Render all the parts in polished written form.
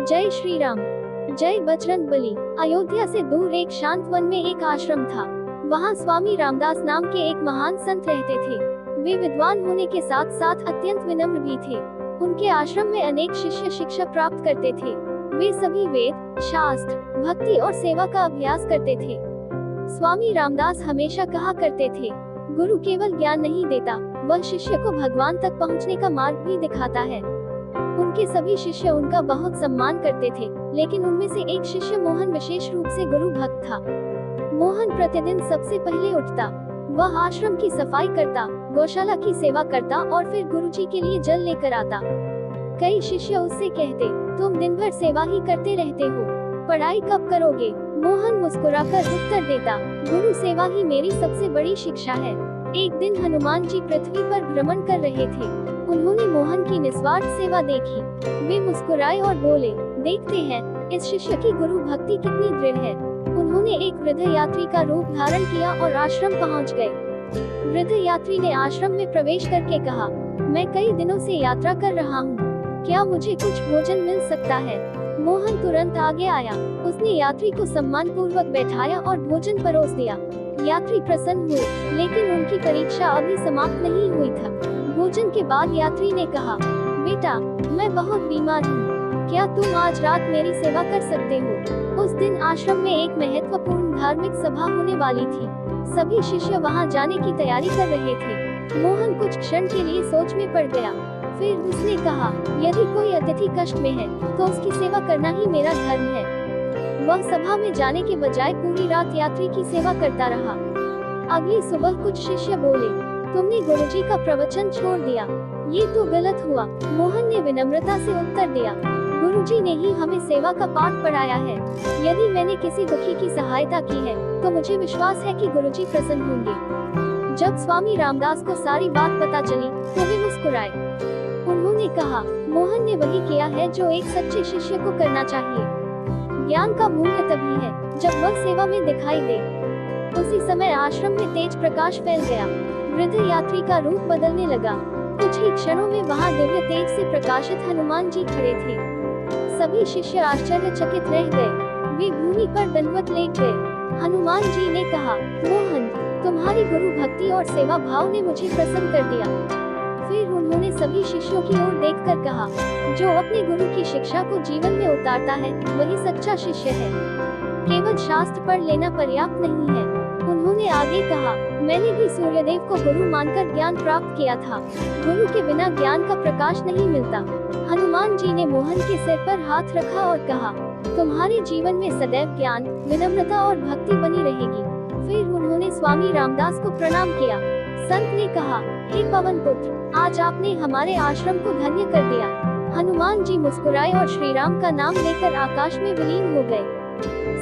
जय श्री राम। जय बजरंग बली। अयोध्या से दूर एक शांत वन में एक आश्रम था। वहाँ स्वामी रामदास नाम के एक महान संत रहते थे। वे विद्वान होने के साथ साथ अत्यंत विनम्र भी थे। उनके आश्रम में अनेक शिष्य शिक्षा प्राप्त करते थे। वे सभी वेद, शास्त्र, भक्ति और सेवा का अभ्यास करते थे। स्वामी रामदास हमेशा कहा करते थे, गुरु केवल ज्ञान नहीं देता, वह शिष्य को भगवान तक पहुँचने का मार्ग भी दिखाता है। उनके सभी शिष्य उनका बहुत सम्मान करते थे, लेकिन उनमें से एक शिष्य मोहन विशेष रूप से गुरु भक्त था। मोहन प्रतिदिन सबसे पहले उठता, वह आश्रम की सफाई करता, गौशाला की सेवा करता और फिर गुरुजी के लिए जल लेकर आता। कई शिष्य उससे कहते, तुम दिन भर सेवा ही करते रहते हो, पढ़ाई कब करोगे? मोहन मुस्कुराकर उत्तर देता, गुरु सेवा ही मेरी सबसे बड़ी शिक्षा है। एक दिन हनुमान जी पृथ्वी पर भ्रमण कर रहे थे। उन्होंने मोहन की निस्वार्थ सेवा देखी। वे मुस्कुराए और बोले, देखते हैं इस शिष्य की गुरु भक्ति कितनी दृढ़ है। उन्होंने एक वृद्ध यात्री का रूप धारण किया और आश्रम पहुंच गए। वृद्ध यात्री ने आश्रम में प्रवेश करके कहा, मैं कई दिनों से यात्रा कर रहा हूँ, क्या मुझे कुछ भोजन मिल सकता है? मोहन तुरंत आगे आया। उसने यात्री को सम्मान पूर्वक बैठाया और भोजन परोस दिया। यात्री प्रसन्न हुए, लेकिन उनकी परीक्षा अभी समाप्त नहीं हुई था। भोजन के बाद यात्री ने कहा, बेटा, मैं बहुत बीमार हूँ, क्या तुम आज रात मेरी सेवा कर सकते हो? उस दिन आश्रम में एक महत्वपूर्ण धार्मिक सभा होने वाली थी। सभी शिष्य वहाँ जाने की तैयारी कर रहे थे। मोहन कुछ क्षण के लिए सोच में पड़ गया। फिर उसने कहा, यदि कोई अतिथि कष्ट में है, तो उसकी सेवा करना ही मेरा धर्म है। वह सभा में जाने के बजाय पूरी रात यात्री की सेवा करता रहा। अगली सुबह कुछ शिष्य बोले, तुमने गुरुजी का प्रवचन छोड़ दिया, ये तो गलत हुआ। मोहन ने विनम्रता से उत्तर दिया, गुरुजी ने ही हमें सेवा का पाठ पढ़ाया है। यदि मैंने किसी दुखी की सहायता की है, तो मुझे विश्वास है कि गुरुजी प्रसन्न होंगे। जब स्वामी रामदास को सारी बात पता चली, तो वे मुस्कुराए। उन्होंने कहा, मोहन ने वही किया है जो एक सच्चे शिष्य को करना चाहिए। ज्ञान का मूल्य तभी है जब वह सेवा में दिखाई दे। उसी समय आश्रम में तेज प्रकाश फैल गया। वृद्ध यात्री का रूप बदलने लगा। कुछ ही क्षणों में वहाँ दिव्य तेज से प्रकाशित हनुमान जी खड़े थे। सभी शिष्य आश्चर्यचकित रह गए। वे भूमि पर दंडवत लेट गए। हनुमान जी ने कहा, मोहन, तुम्हारी गुरु भक्ति और सेवा भाव ने मुझे प्रसन्न कर दिया। फिर उन्होंने सभी शिष्यों की ओर देखकर कहा, जो अपने गुरु की शिक्षा को जीवन में उतारता है, वही सच्चा शिष्य है। केवल शास्त्र पढ़ लेना पर्याप्त नहीं है। उन्होंने आगे कहा, मैंने भी सूर्यदेव को गुरु मानकर ज्ञान प्राप्त किया था। गुरु के बिना ज्ञान का प्रकाश नहीं मिलता। हनुमान जी ने मोहन के सिर पर हाथ रखा और कहा, तुम्हारे जीवन में सदैव ज्ञान, विनम्रता और भक्ति बनी रहेगी। फिर उन्होंने स्वामी रामदास को प्रणाम किया। संत ने कहा, हे पवन पुत्र, आज आपने हमारे आश्रम को धन्य कर दिया। हनुमान जी मुस्कुराए और श्री राम का नाम लेकर आकाश में विलीन हो गए।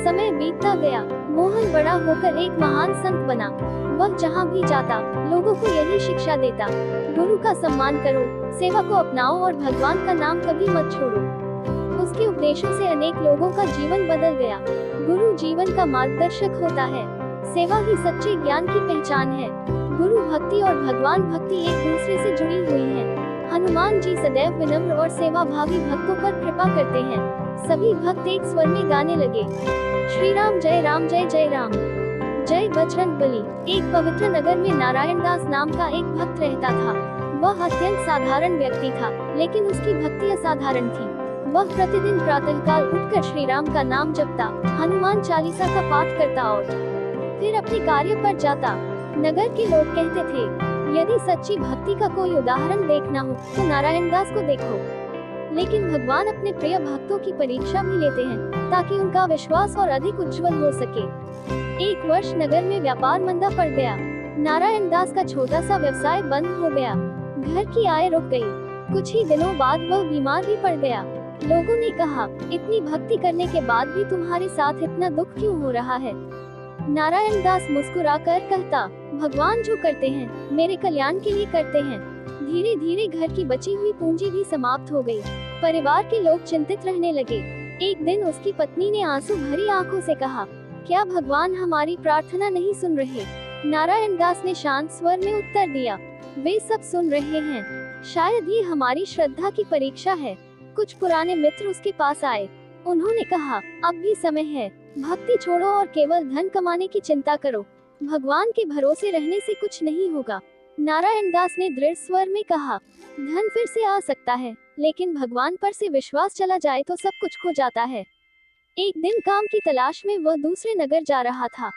समय बीतता गया। मोहन बड़ा होकर एक महान संत बना। वह जहाँ भी जाता, लोगों को यही शिक्षा देता, गुरु का सम्मान करो, सेवा को अपनाओ और भगवान का नाम कभी मत छोड़ो। उसके उपदेशों से अनेक लोगों का जीवन बदल गया। गुरु जीवन का मार्गदर्शक होता है। सेवा ही सच्चे ज्ञान की पहचान है। गुरु भक्ति और भगवान भक्ति एक दूसरे से जुड़ी हुई हैं। हनुमान जी सदैव विनम्र और सेवा भावी भक्तों पर कृपा करते हैं। सभी भक्त एक स्वर में गाने लगे, श्री राम जय राम जय जय राम। जय बजरंग बली। एक पवित्र नगर में नारायण दास नाम का एक भक्त रहता था। वह अत्यंत साधारण व्यक्ति था, लेकिन उसकी भक्ति असाधारण थी। वह प्रतिदिन प्रातःकाल उठकर श्री राम का नाम जपता, हनुमान चालीसा का पाठ करता और फिर अपने कार्य पर जाता। नगर के लोग कहते थे, यदि सच्ची भक्ति का कोई उदाहरण देखना हो तो नारायण दास को देखो। लेकिन भगवान अपने प्रिय भक्तों की परीक्षा भी लेते हैं, ताकि उनका विश्वास और अधिक उज्जवल हो सके। एक वर्ष नगर में व्यापार मंदा पड़ गया। नारायण दास का छोटा सा व्यवसाय बंद हो गया। घर की आय रुक गई। कुछ ही दिनों बाद वह बीमार भी पड़ गया। लोगों ने कहा, इतनी भक्ति करने के बाद भी तुम्हारे साथ इतना दुख क्यों हो रहा है? नारायण दास मुस्कुराकर कहता, भगवान जो करते हैं, मेरे कल्याण के लिए करते हैं। धीरे धीरे घर की बची हुई पूंजी भी समाप्त हो गई। परिवार के लोग चिंतित रहने लगे। एक दिन उसकी पत्नी ने आंसू भरी आंखों से कहा, क्या भगवान हमारी प्रार्थना नहीं सुन रहे? नारायण दास ने शांत स्वर में उत्तर दिया, वे सब सुन रहे हैं। शायद ये हमारी श्रद्धा की परीक्षा है। कुछ पुराने मित्र उसके पास आए। उन्होंने कहा, अब भी समय है, भक्ति छोड़ो और केवल धन कमाने की चिंता करो। भगवान के भरोसे रहने से कुछ नहीं होगा। नारायण दास ने दृढ़ स्वर में कहा, धन फिर से आ सकता है, लेकिन भगवान पर से विश्वास चला जाए तो सब कुछ खो जाता है। एक दिन काम की तलाश में वह दूसरे नगर जा रहा था।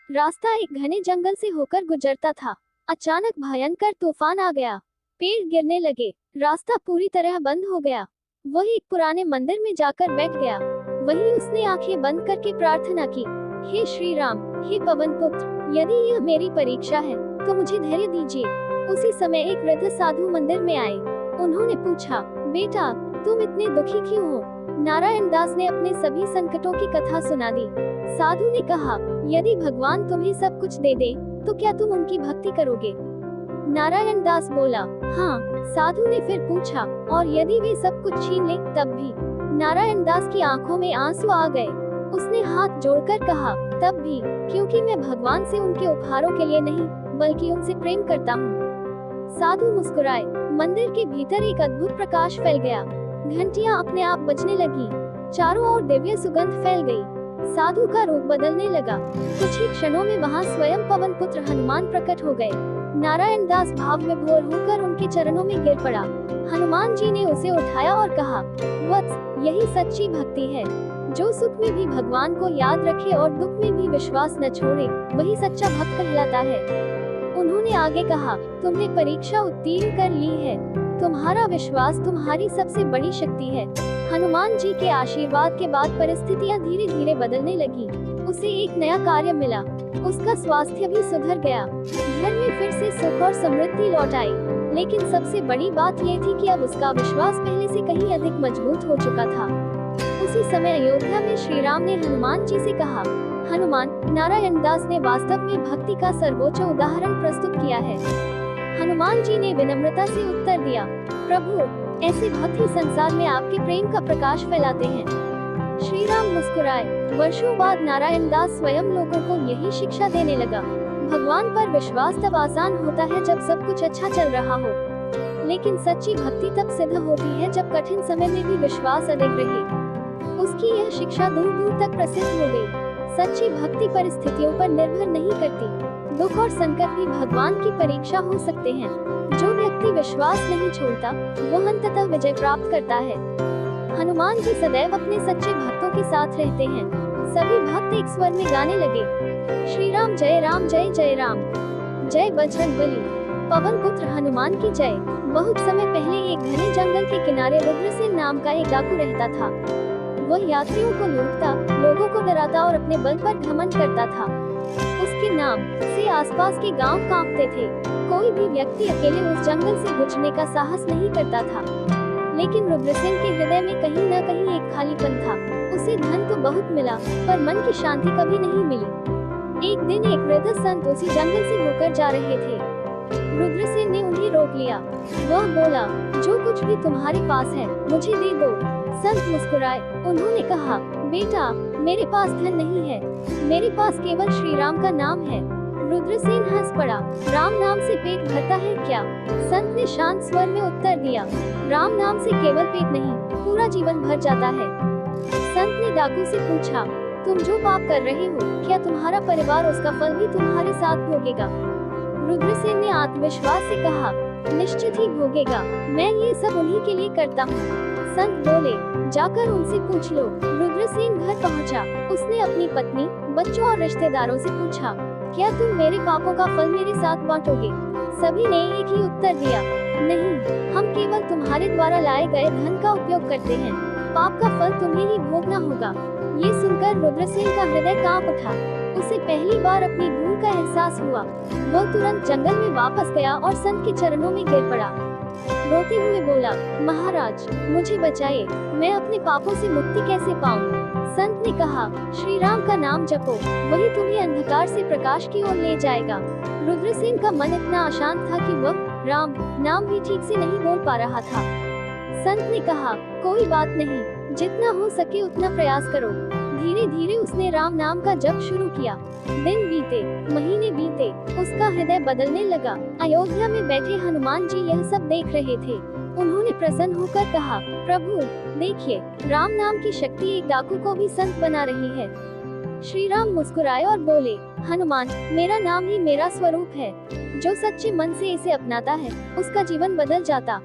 रास्ता एक घने जंगल से होकर गुजरता था। अचानक भयंकर तूफान आ गया, पेड़ गिरने लगे, रास्ता पूरी तरह बंद हो गया। वह एक पुराने मंदिर में जाकर बैठ गया। वहीं उसने आंखें बंद करके प्रार्थना की, हे श्री राम, हे पवन पुत्र, यदि यह मेरी परीक्षा है तो मुझे धैर्य दीजिए। उसी समय एक वृद्ध साधु मंदिर में आए। उन्होंने पूछा, बेटा, तुम इतने दुखी क्यों हो? नारायण दास ने अपने सभी संकटों की कथा सुना दी। साधु ने कहा, यदि भगवान तुम्हें सब कुछ दे दे तो क्या तुम उनकी भक्ति करोगे? नारायण दास बोला, हाँ। साधु ने फिर पूछा, और यदि वे सब कुछ छीन ले तब भी? नारायण दास की आंखों में आंसू आ गए। उसने हाथ जोड़कर कहा, तब भी, क्योंकि मैं भगवान से उनके उपहारों के लिए नहीं बल्कि उनसे प्रेम करता हूँ। साधु मुस्कुराए। मंदिर के भीतर एक अद्भुत प्रकाश फैल गया। घंटियां अपने आप बजने लगी। चारों ओर दिव्य सुगंध फैल गई। साधु का रूप बदलने लगा। कुछ ही क्षणों में वहां स्वयं पवन पुत्र हनुमान प्रकट हो गए। नारायण दास भाव विभोर होकर उनके चरणों में गिर पड़ा। हनुमान जी ने उसे उठाया और कहा, वत्स, यही सच्ची भक्ति है। जो सुख में भी भगवान को याद रखे और दुख में भी विश्वास न छोड़े, वही सच्चा भक्त कहलाता है। उन्होंने आगे कहा, तुमने परीक्षा उत्तीर्ण कर ली है। तुम्हारा विश्वास तुम्हारी सबसे बड़ी शक्ति है। हनुमान जी के आशीर्वाद के बाद परिस्थितियां धीरे धीरे बदलने लगी। उसे एक नया कार्य मिला। उसका स्वास्थ्य भी सुधर गया। घर में फिर से सुख और समृद्धि लौट आई। लेकिन सबसे बड़ी बात यह थी कि अब उसका विश्वास पहले से कहीं अधिक मजबूत हो चुका था। उसी समय अयोध्या में श्री राम ने हनुमान जी से कहा, हनुमान, नारायण दास ने वास्तव में भक्ति का सर्वोच्च उदाहरण प्रस्तुत किया है। हनुमान जी ने विनम्रता से उत्तर दिया, प्रभु, ऐसे भक्त ही संसार में आपके प्रेम का प्रकाश फैलाते हैं। श्री राम मुस्कुराए। वर्षों बाद नारायण दास स्वयं लोगों को यही शिक्षा देने लगा। भगवान पर विश्वास तब आसान होता है जब सब कुछ अच्छा चल रहा हो, लेकिन सच्ची भक्ति तब सिद्ध होती है जब कठिन समय में भी विश्वास अडिग रहे। उसकी यह शिक्षा दूर दूर तक प्रसिद्ध हो गई। सच्ची भक्ति परिस्थितियों पर निर्भर नहीं करती। दुख और संकट भी भगवान की परीक्षा हो सकते हैं। जो व्यक्ति विश्वास नहीं छोड़ता, वह अंततः विजय प्राप्त करता है। हनुमान जी सदैव अपने सच्चे भक्तों के साथ रहते हैं। सभी भक्त एक स्वर में गाने लगे, श्री राम जय राम जय जय राम, जय बजरंगबली, पवन पुत्र हनुमान की जय। बहुत समय पहले एक घने जंगल के किनारे रुद्रसेन नाम का एक डाकू रहता था। वह यात्रियों को लूटता, लोगों को डराता और अपने बल पर घमंड करता था। उसके नाम से आसपास के गांव कांपते थे। कोई भी व्यक्ति अकेले उस जंगल से गुजरने का साहस नहीं करता था। लेकिन रुद्रसेन के हृदय में कहीं न कहीं एक खालीपन था। उसे धन तो बहुत मिला, पर मन की शांति कभी नहीं मिली। एक दिन एक वृद्ध संत उसी जंगल से होकर जा रहे थे। रुद्रसेन ने उन्हें रोक लिया। वह बोला, जो कुछ भी तुम्हारे पास है मुझे दे दो। संत मुस्कुराए। उन्होंने कहा, बेटा, मेरे पास धन नहीं है, मेरे पास केवल श्री राम का नाम है। रुद्रसेन हंस पड़ा। राम नाम से पेट भरता है क्या? संत ने शांत स्वर में उत्तर दिया, राम नाम से केवल पेट नहीं, पूरा जीवन भर जाता है। संत ने डाकू से पूछा, तुम जो पाप कर रहे हो, क्या तुम्हारा परिवार उसका फल भी तुम्हारे साथ भोगेगा? रुद्रसेन ने आत्मविश्वास से कहा, निश्चित ही भोगेगा, मैं ये सब उन्हीं के लिए करता हूँ। संत बोले, जाकर उनसे पूछ लो। रुद्रसेन घर पहुँचा। उसने अपनी पत्नी, बच्चों और रिश्तेदारों से पूछा, क्या तुम मेरे पापों का फल मेरे साथ बांटोगे? सभी ने एक ही उत्तर दिया, नहीं, हम केवल तुम्हारे द्वारा लाए गए धन का उपयोग करते हैं, पाप का फल तुम्हें ही भोगना होगा। ये सुनकर रुद्रसेन का हृदय कांप उठा। उसे पहली बार अपनी भूल का एहसास हुआ। वह तुरंत जंगल में वापस गया और संत के चरणों में गिर पड़ा। रोते हुए बोला, महाराज, मुझे बचाइए, मैं अपने पापों से मुक्ति कैसे पाऊं? संत ने कहा, श्री राम का नाम जपो, वही तुम्हें अंधकार से प्रकाश की ओर ले जाएगा। रुद्रसेन का मन इतना अशांत था कि वह राम नाम भी ठीक से नहीं बोल पा रहा था। संत ने कहा, कोई बात नहीं, जितना हो सके उतना प्रयास करो। धीरे धीरे उसने राम नाम का जप शुरू किया। दिन बीते, महीने बीते, उसका हृदय बदलने लगा। अयोध्या में बैठे हनुमान जी यह सब देख रहे थे। उन्होंने प्रसन्न होकर कहा, प्रभु देखिए, राम नाम की शक्ति एक डाकू को भी संत बना रही है। श्री राम मुस्कुराए और बोले, हनुमान, मेरा नाम ही मेरा स्वरूप है। जो सच्चे मन से इसे अपनाता है, उसका जीवन बदल जाता।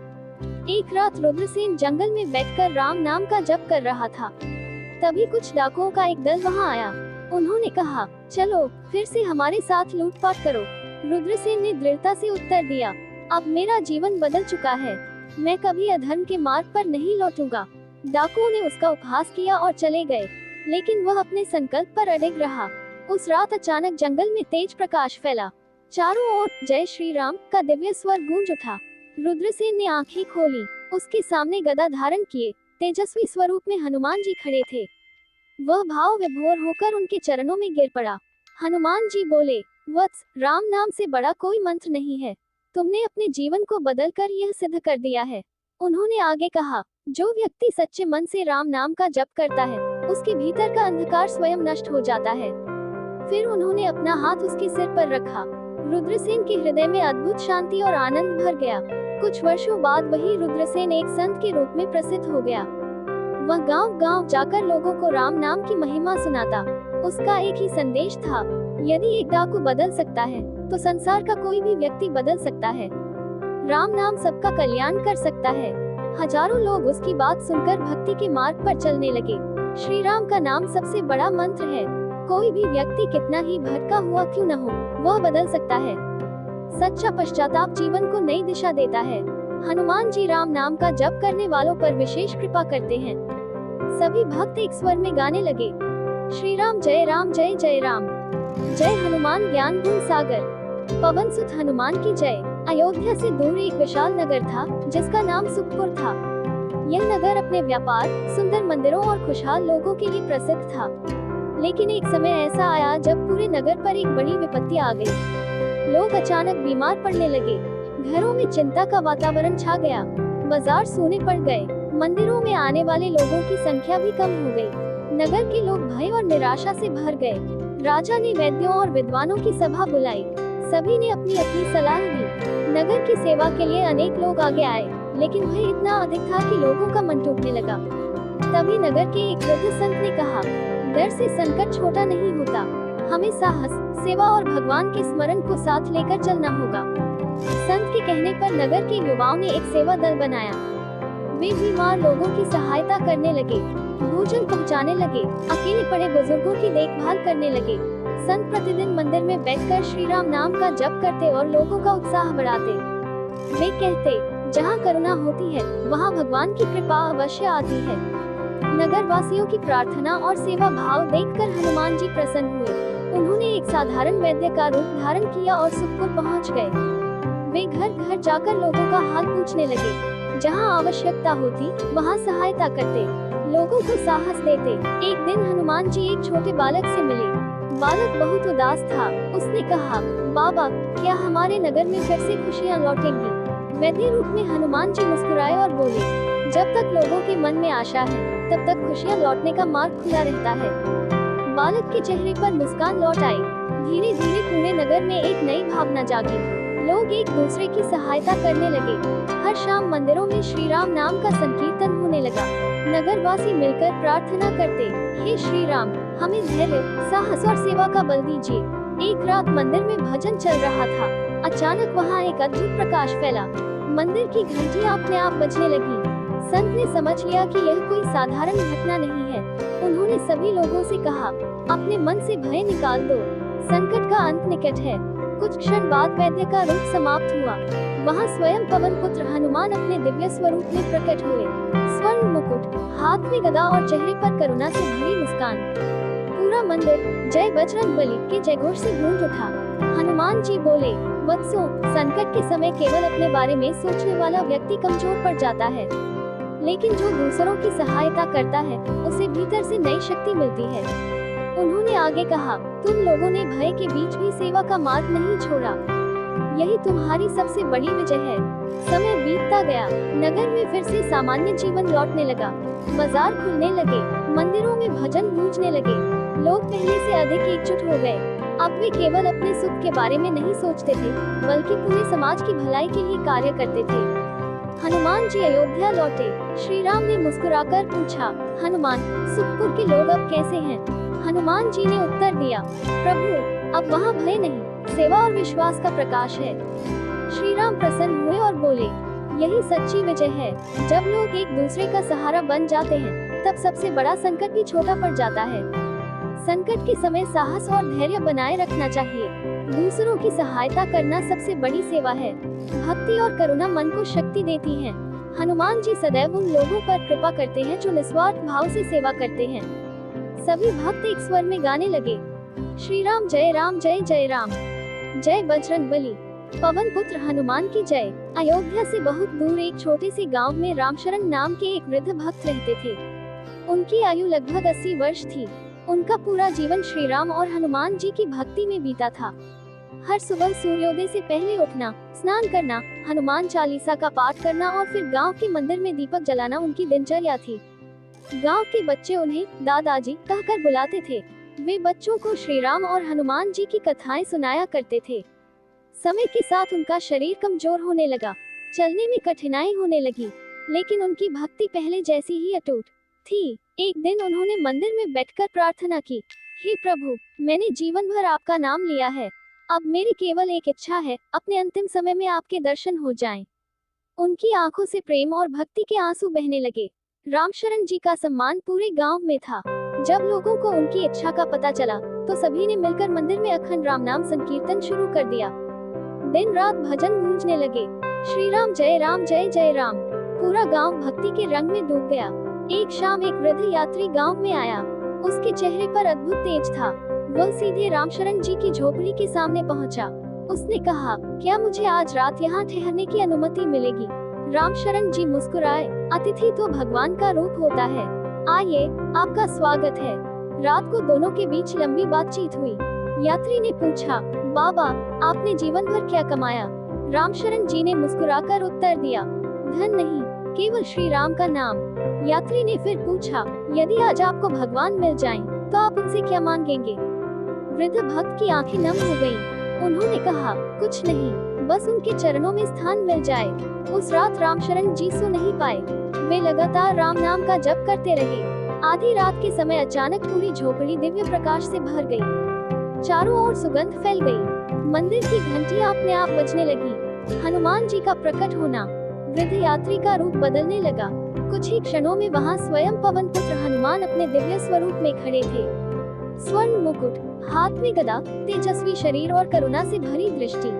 एक रात रुद्रसेन जंगल में बैठकर राम नाम का जप कर रहा था। तभी कुछ डाकुओं का एक दल वहां आया। उन्होंने कहा, चलो फिर से हमारे साथ लूटपाट करो। रुद्रसेन ने दृढ़ता से उत्तर दिया, अब मेरा जीवन बदल चुका है, मैं कभी अधर्म के मार्ग पर नहीं लौटूंगा। डाकुओं ने उसका उपहास किया और चले गए, लेकिन वह अपने संकल्प पर अडिग रहा। उस रात अचानक जंगल में तेज प्रकाश फैला। चारों ओर जय श्री राम का दिव्य स्वर गूंज उठा। रुद्रसेन ने आंखें खोली। उसके सामने गदा धारण किए तेजस्वी स्वरूप में हनुमान जी खड़े थे। वह भाव विभोर होकर उनके चरणों में गिर पड़ा। हनुमान जी बोले, वत्स, राम नाम से बड़ा कोई मंत्र नहीं है। तुमने अपने जीवन को बदलकर यह सिद्ध कर दिया है। उन्होंने आगे कहा, जो व्यक्ति सच्चे मन से राम नाम का जप करता है, उसके भीतर का अंधकार स्वयं नष्ट हो जाता है। फिर उन्होंने अपना हाथ उसके सिर पर रखा। रुद्रसेन के हृदय में अद्भुत शांति और आनंद भर गया। कुछ वर्षों बाद वही रुद्रसेन एक संत के रूप में प्रसिद्ध हो गया। वह गांव-गांव जाकर लोगों को राम नाम की महिमा सुनाता। उसका एक ही संदेश था, यदि एक डाकू बदल सकता है, तो संसार का कोई भी व्यक्ति बदल सकता है। राम नाम सबका कल्याण कर सकता है। हजारों लोग उसकी बात सुनकर भक्ति के मार्ग पर चलने लगे। श्री राम का नाम सबसे बड़ा मंत्र है। कोई भी व्यक्ति कितना ही भटका हुआ क्यों न हो, वह बदल सकता है। सच्चा पश्चाताप जीवन को नई दिशा देता है। हनुमान जी राम नाम का जप करने वालों पर विशेष कृपा करते हैं। सभी भक्त एक स्वर में गाने लगे, श्री राम जय जय राम, जय हनुमान ज्ञान गुण सागर, पवन सुत हनुमान की जय। अयोध्या से दूर एक विशाल नगर था, जिसका नाम सुखपुर था। यह नगर अपने व्यापार, सुंदर मंदिरों और खुशहाल लोगों के लिए प्रसिद्ध था। लेकिन एक समय ऐसा आया जब पूरे नगर पर एक बड़ी विपत्ति आ गई। लोग अचानक बीमार पड़ने लगे। घरों में चिंता का वातावरण छा गया। बाजार सूने पड़ गए। मंदिरों में आने वाले लोगों की संख्या भी कम हो गई। नगर के लोग भय और निराशा से भर गए। राजा ने वैद्यों और विद्वानों की सभा बुलाई। सभी ने अपनी अपनी सलाह दी। नगर की सेवा के लिए अनेक लोग आगे आए, लेकिन भय इतना अधिक था कि लोगों का मन टूटने लगा। तभी नगर के एक वृद्ध संत ने कहा, डर से संकट छोटा नहीं होता, हमें साहस, सेवा और भगवान के स्मरण को साथ लेकर चलना होगा। संत के कहने पर नगर के युवाओं ने एक सेवा दल बनाया। वे बीमार लोगों की सहायता करने लगे, भोजन पहुंचाने लगे, अकेले पड़े बुजुर्गों की देखभाल करने लगे। संत प्रतिदिन मंदिर में बैठकर श्री राम नाम का जप करते और लोगों का उत्साह बढ़ाते। वे कहते, जहाँ करुणा होती है, वहाँ भगवान की कृपा अवश्य आती है। नगर वासियों की प्रार्थना और सेवा भाव देखकर हनुमान जी प्रसन्न हुए। उन्होंने एक साधारण वैद्य का रूप धारण किया और सुखपुर पहुंच गए। वे घर घर जाकर लोगों का हाल पूछने लगे। जहां आवश्यकता होती, वहां सहायता करते, लोगों को साहस देते। एक दिन हनुमान जी एक छोटे बालक से मिले। बालक बहुत उदास था। उसने कहा, बाबा, क्या हमारे नगर में फिर से खुशियाँ लौटेंगी? वैद्य रूप में हनुमान जी मुस्कुराए और बोले, जब तक लोगों के मन में आशा है, तब तक खुशियाँ लौटने का मार्ग खुला रहता है। बालक के चेहरे पर मुस्कान लौट आई। धीरे धीरे पूरे नगर में एक नई भावना जागी। लोग एक दूसरे की सहायता करने लगे। हर शाम मंदिरों में श्री राम नाम का संकीर्तन होने लगा। नगरवासी मिलकर प्रार्थना करते, हे श्री राम, हमें धैर्य, साहस और सेवा का बल दीजिए। एक रात मंदिर में भजन चल रहा था। अचानक वहाँ एक अद्भुत प्रकाश फैला। मंदिर की घंटियाँ अपने आप बजने लगी। संत ने समझ लिया कि यह कोई साधारण घटना नहीं है। उन्होंने सभी लोगों से कहा, अपने मन से भय निकाल दो, संकट का अंत निकट है। कुछ क्षण बाद वैद्य का रूप समाप्त हुआ। वहाँ स्वयं पवन पुत्र हनुमान अपने दिव्य स्वरूप में प्रकट हुए। स्वर्ण मुकुट, हाथ में गदा और चेहरे पर करुणा से भरी मुस्कान। पूरा मंदिर जय बजरंगबली के जयघोष से गूंज उठा। हनुमान जी बोले, वत्सों, संकट के समय केवल अपने बारे में सोचने वाला व्यक्ति कमजोर पड़ जाता है, लेकिन जो दूसरों की सहायता करता है, उसे भीतर से नई शक्ति मिलती है। उन्होंने आगे कहा, तुम लोगों ने भय के बीच भी सेवा का मार्ग नहीं छोड़ा। यही तुम्हारी सबसे बड़ी विजय है। समय बीतता गया। नगर में फिर से सामान्य जीवन लौटने लगा। बाजार खुलने लगे, मंदिरों में भजन गूंजने लगे। लोग पहले से अधिक एकजुट हो गए। अब वे केवल अपने सुख के बारे में नहीं सोचते थे, बल्कि पूरे समाज की भलाई के लिए कार्य करते थे। हनुमान जी अयोध्या लौटे। श्री राम ने मुस्कुराकर पूछा, हनुमान, सुखपुर के लोग अब कैसे हैं? हनुमान जी ने उत्तर दिया, प्रभु, अब वहाँ भय नहीं, सेवा और विश्वास का प्रकाश है। श्री राम प्रसन्न हुए और बोले, यही सच्ची विजय है। जब लोग एक दूसरे का सहारा बन जाते हैं, तब सबसे बड़ा संकट भी छोटा पड़ जाता है। संकट के समय साहस और धैर्य बनाए रखना चाहिए। दूसरों की सहायता करना सबसे बड़ी सेवा है। भक्ति और करुणा मन को शक्ति देती है। हनुमान जी सदैव उन लोगों पर कृपा करते हैं जो निस्वार्थ भाव से सेवा करते हैं। सभी भक्त एक स्वर में गाने लगे, श्री राम जय राम जय जय राम, जय बजरंगबली, पवन पुत्र हनुमान की जय। अयोध्या से बहुत दूर एक छोटे से गांव में रामशरण नाम के एक वृद्ध भक्त रहते थे। उनकी आयु लगभग 80 वर्ष थी। उनका पूरा जीवन श्री राम और हनुमान जी की भक्ति में बीता था। हर सुबह सूर्योदय से पहले उठना, स्नान करना, हनुमान चालीसा का पाठ करना और फिर गांव के मंदिर में दीपक जलाना उनकी दिनचर्या थी। गांव के बच्चे उन्हें दादाजी कहकर बुलाते थे। वे बच्चों को श्री राम और हनुमान जी की कथाएं सुनाया करते थे। समय के साथ उनका शरीर कमजोर होने लगा, चलने में कठिनाई होने लगी, लेकिन उनकी भक्ति पहले जैसी ही अटूट थी। एक दिन उन्होंने मंदिर में बैठकर प्रार्थना की, हे प्रभु, मैंने जीवन भर आपका नाम लिया है, अब मेरी केवल एक इच्छा है, अपने अंतिम समय में आपके दर्शन हो जाएं। उनकी आंखों से प्रेम और भक्ति के आंसू बहने लगे। रामशरण जी का सम्मान पूरे गांव में था। जब लोगों को उनकी इच्छा का पता चला, तो सभी ने मिलकर मंदिर में अखंड राम नाम संकीर्तन शुरू कर दिया। दिन रात भजन गूंजने लगे, श्री राम जय जय राम। पूरा गांव भक्ति के रंग में डूब गया। एक शाम एक वृद्ध यात्री गांव में आया। उसके चेहरे पर अद्भुत तेज था। वह सीधे रामशरण जी की झोपड़ी के सामने पहुंचा। उसने कहा, क्या मुझे आज रात यहाँ ठहरने की अनुमति मिलेगी? रामशरण जी मुस्कुराए, अतिथि तो भगवान का रूप होता है, आइए, आपका स्वागत है। रात को दोनों के बीच लंबी बातचीत हुई। यात्री ने पूछा, बाबा, आपने जीवन भर क्या कमाया? रामशरण जी ने मुस्कुराकर उत्तर दिया, धन नहीं, केवल श्री राम का नाम। यात्री ने फिर पूछा, यदि आज आपको भगवान मिल जाएं, तो आप उनसे क्या मांगेंगे? वृद्ध भक्त की आंखें नम हो गईं। उन्होंने कहा, कुछ नहीं, बस उनके चरणों में स्थान मिल जाए। उस रात रामशरण जी सो नहीं पाए। वे लगातार राम नाम का जप करते रहे। आधी रात के समय अचानक पूरी झोपड़ी दिव्य प्रकाश से भर गई। चारों ओर सुगंध फैल गई। मंदिर की घंटियां अपने आप बजने लगी। हनुमान जी का प्रकट होना, वृद्ध यात्री का रूप बदलने लगा। कुछ ही क्षणों में वहां स्वयं पवन पुत्र हनुमान अपने दिव्य स्वरूप में खड़े थे। स्वर्ण मुकुट, हाथ में गदा, तेजस्वी शरीर और करुणा से भरी दृष्टि।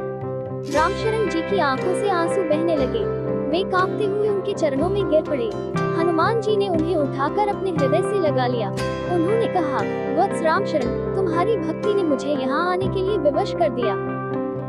रामशरण जी की आंखों से आंसू बहने लगे। वे कांपते हुए उनके चरणों में गिर पड़े। हनुमान जी ने उन्हें उठाकर अपने हृदय से लगा लिया। उन्होंने कहा, वत्स रामशरण, तुम्हारी भक्ति ने मुझे यहाँ आने के लिए विवश कर दिया।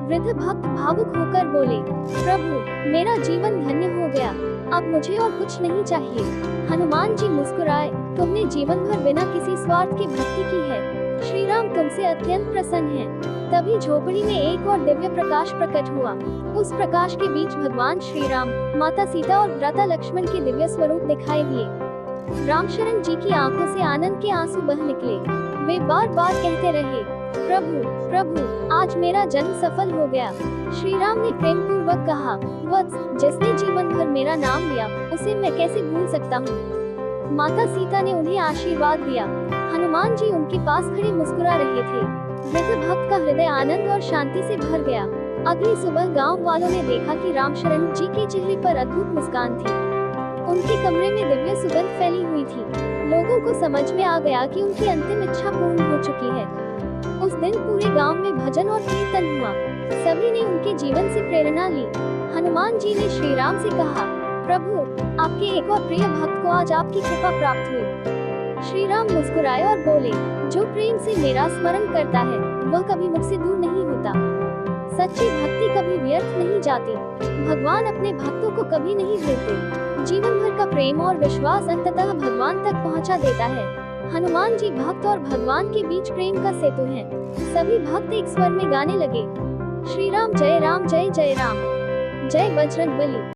वृद्ध भक्त भावुक होकर बोले, प्रभु, मेरा जीवन धन्य हो गया, अब मुझे और कुछ नहीं चाहिए। हनुमान जी मुस्कुराए, तुमने जीवन भर बिना किसी स्वार्थ के भक्ति की है। श्री राम तुमसे अत्यंत प्रसन्न हैं। तभी झोपड़ी में एक और दिव्य प्रकाश प्रकट हुआ। उस प्रकाश के बीच भगवान श्री राम, माता सीता और भ्राता लक्ष्मण के दिव्य स्वरूप दिखाई दिए। रामशरण जी की आंखों से आनंद के आंसू बह निकले। वे बार बार कहते रहे, प्रभु, प्रभु, आज मेरा जन्म सफल हो गया। श्री राम ने प्रेम पूर्वक कहा, वत्स, जिसने जीवन भर मेरा नाम लिया, उसे मैं कैसे भूल सकता हूँ। माता सीता ने उन्हें आशीर्वाद दिया। हनुमान जी उनके पास खड़े मुस्कुरा रहे थे। वृद्ध भक्त का हृदय आनंद और शांति से भर गया। अगली सुबह गांव वालों ने देखा कि रामशरण जी के चेहरे पर अद्भुत मुस्कान थी। उनके कमरे में दिव्य सुगंध फैली हुई थी। लोगों को समझ में आ गया कि उनकी अंतिम इच्छा पूर्ण हो चुकी है। उस दिन पूरे गांव में भजन और कीर्तन हुआ। सभी ने उनके जीवन से प्रेरणा ली। हनुमान जी ने श्री राम से कहा, प्रभु, आपके एक और प्रिय भक्त को आज आपकी कृपा प्राप्त हुई। श्री राम मुस्कुराए और बोले, जो प्रेम से मेरा स्मरण करता है, वह कभी मुझसे दूर नहीं होता। सच्ची भक्ति कभी व्यर्थ नहीं जाती। भगवान अपने भक्तों को कभी नहीं भूलते। जीवन भर का प्रेम और विश्वास अंततः भगवान तक पहुंचा देता है। हनुमान जी भक्त और भगवान के बीच प्रेम का सेतु हैं। सभी भक्त एक स्वर में गाने लगे, श्री राम जय जय राम, जय बजरंगबली।